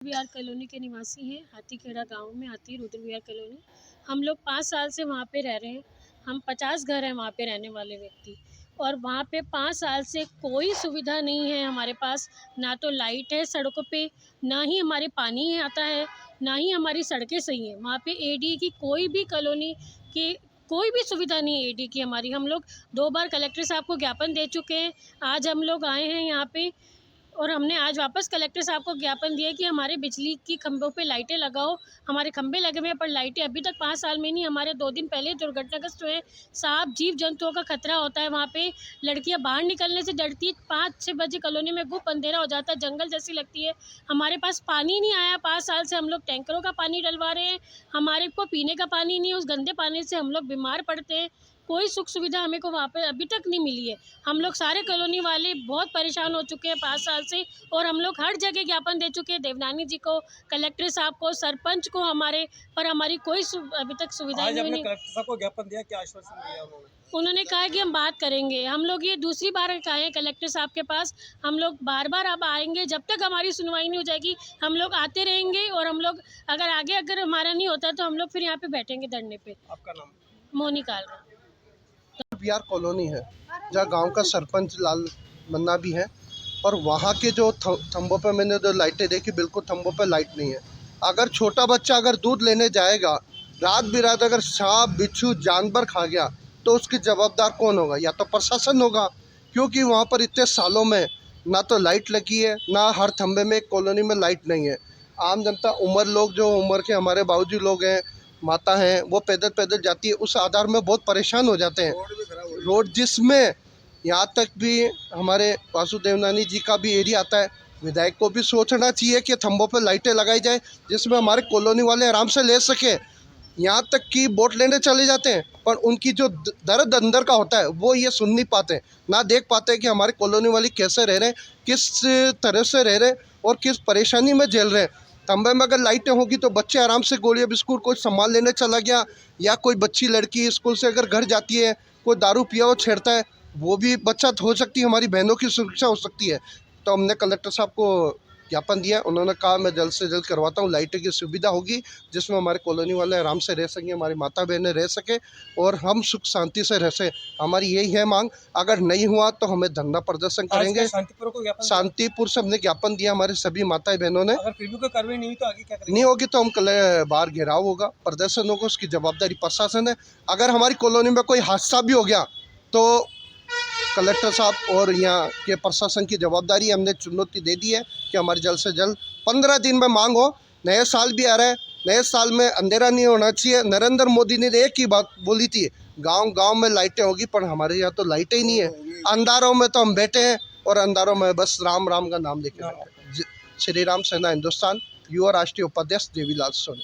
विहार colony के निवासी हैं। हाथीखेड़ा गांव में आती है रुद्र विहार कॉलोनी। हम लोग 5 साल से वहाँ पे रह रहे हैं। हम 50 घर हैं वहाँ पे रहने वाले व्यक्ति, और वहाँ पे 5 साल से कोई सुविधा नहीं है हमारे पास। ना तो लाइट है सड़कों पे, ना ही हमारे पानी आता है, ना ही हमारी सड़कें सही हैं। वहाँ पे एडी की कोई भी कॉलोनी की कोई भी सुविधा नहीं है एडी की हमारी। हम लोग 2 बार कलेक्टर साहब को ज्ञापन दे चुके हैं। आज हम लोग आए हैं यहाँ पे, और हमने आज वापस कलेक्टर साहब को ज्ञापन दिया कि हमारे बिजली की खंभों पे लाइटें लगाओ। हमारे खंभे लगे हुए हैं पर लाइटें अभी तक 5 साल में नहीं। हमारे 2 दिन पहले दुर्घटनाग्रस्त हुए। सांप जीव जंतुओं का खतरा होता है वहाँ पे। लड़कियाँ बाहर निकलने से डरती है। 5-6 बजे कॉलोनी में गुप अंधेरा हो जाता है, जंगल जैसी लगती है। हमारे पास पानी नहीं आया 5 साल से। हम लोग टैंकरों का पानी डलवा रहे हैं, हमारे को पीने का पानी नहीं है। उस गंदे पानी से हम लोग बीमार पड़ते हैं। कोई सुख सुविधा हमें को वहाँ पे अभी तक नहीं मिली है। हम लोग सारे कॉलोनी वाले बहुत परेशान हो चुके हैं 5 साल से, और हम लोग हर जगह ज्ञापन दे चुके हैं, देवनानी जी को, कलेक्टर साहब को, सरपंच को हमारे, पर हमारी कोई अभी तक सुविधा आज नहीं। आपने कलेक्टर साहब को ज्ञापन दिया, क्या आश्वासन दिया उन्होंने कहा कि हम बात करेंगे। हम लोग ये दूसरी बार आए हैं कलेक्टर साहब के पास। हम लोग बार बार अब आएंगे, जब तक हमारी सुनवाई नहीं हो जाएगी हम लोग आते रहेंगे। और हम लोग अगर हमारा नहीं होता तो हम लोग फिर यहाँ पे बैठेंगे धरने पे। आपका नाम? मोनी कालरा। विहार कॉलोनी है जहाँ गांव का सरपंच लाल मन्ना भी है, और वहाँ के जो थंबों पे मैंने जो लाइटें देखी, बिल्कुल थंबों पे लाइट नहीं है। अगर छोटा बच्चा अगर दूध लेने जाएगा, रात बिरात अगर सांप बिच्छू जानवर खा गया तो उसकी जवाबदार कौन होगा? या तो प्रशासन होगा, क्योंकि वहाँ पर इतने सालों में ना तो लाइट लगी है, ना हर थंबे में कॉलोनी में लाइट नहीं है। आम जनता, उम्र लोग, जो उम्र के हमारे बाबूजी लोग हैं, माता हैं, वो पैदल पैदल जाती है, उस आधार में बहुत परेशान हो जाते हैं। रोड जिसमें यहाँ तक भी हमारे वासुदेव नानी जी का भी एरिया आता है। विधायक को भी सोचना चाहिए कि थंबों पर लाइटें लगाई जाए जिसमें हमारे कॉलोनी वाले आराम से ले सके। यहाँ तक कि वोट लेने चले जाते हैं, पर उनकी जो दर्द अंदर का होता है वो ये सुन नहीं पाते, ना देख पाते कि हमारे कॉलोनी वाले कैसे रह रहे हैं, किस तरह से रह रहे हैं और किस परेशानी में झेल रहे हैं। खंबे में अगर लाइटें होगी तो बच्चे आराम से गोलियां बिस्कुट कोई सामान लेने चला गया, या कोई बच्ची लड़की स्कूल से अगर घर जाती है, कोई दारू पिया हुआ छेड़ता है, वो भी बचत हो सकती है, हमारी बहनों की सुरक्षा हो सकती है। तो हमने कलेक्टर साहब को ज्ञापन दिया। उन्होंने कहा मैं जल्द से जल्द करवाता हूँ, लाइटें की सुविधा होगी जिसमें हमारे कॉलोनी वाले आराम से रह सकें, हमारी माता बहनें रह सकें और हम सुख शांति से रह सकें। हमारी यही है मांग। अगर नहीं हुआ तो हमें धरना प्रदर्शन करेंगे। शांतिपुर से हमने ज्ञापन दिया, हमारे सभी माता बहनों ने। अगर फिर भी कोई कार्रवाई नहीं हुई तो आगे क्या करेंगे? नहीं होगी तो हम कल बाहर घेराव होगा, प्रदर्शन होगा, उसकी जवाबदारी प्रशासन है। अगर हमारी कॉलोनी में कोई हादसा भी हो गया तो कलेक्टर साहब और यहाँ के प्रशासन की जवाबदारी। हमने चुनौती दे दी है कि हमारी जल्द से जल्द 15 दिन में मांग हो। नए साल भी आ रहा है, नए साल में अंधेरा नहीं होना चाहिए। नरेंद्र मोदी ने एक ही बात बोली थी, गांव गांव में लाइटें होगी, पर हमारे यहाँ तो लाइटें ही नहीं है। अंधारों में तो हम बैठे हैं और अंधारों में बस राम राम का नाम लेके बैठे हैं। श्री राम सेना हिंदुस्तान, युवा राष्ट्रीय उपाध्यक्ष देवीलाल सोनी।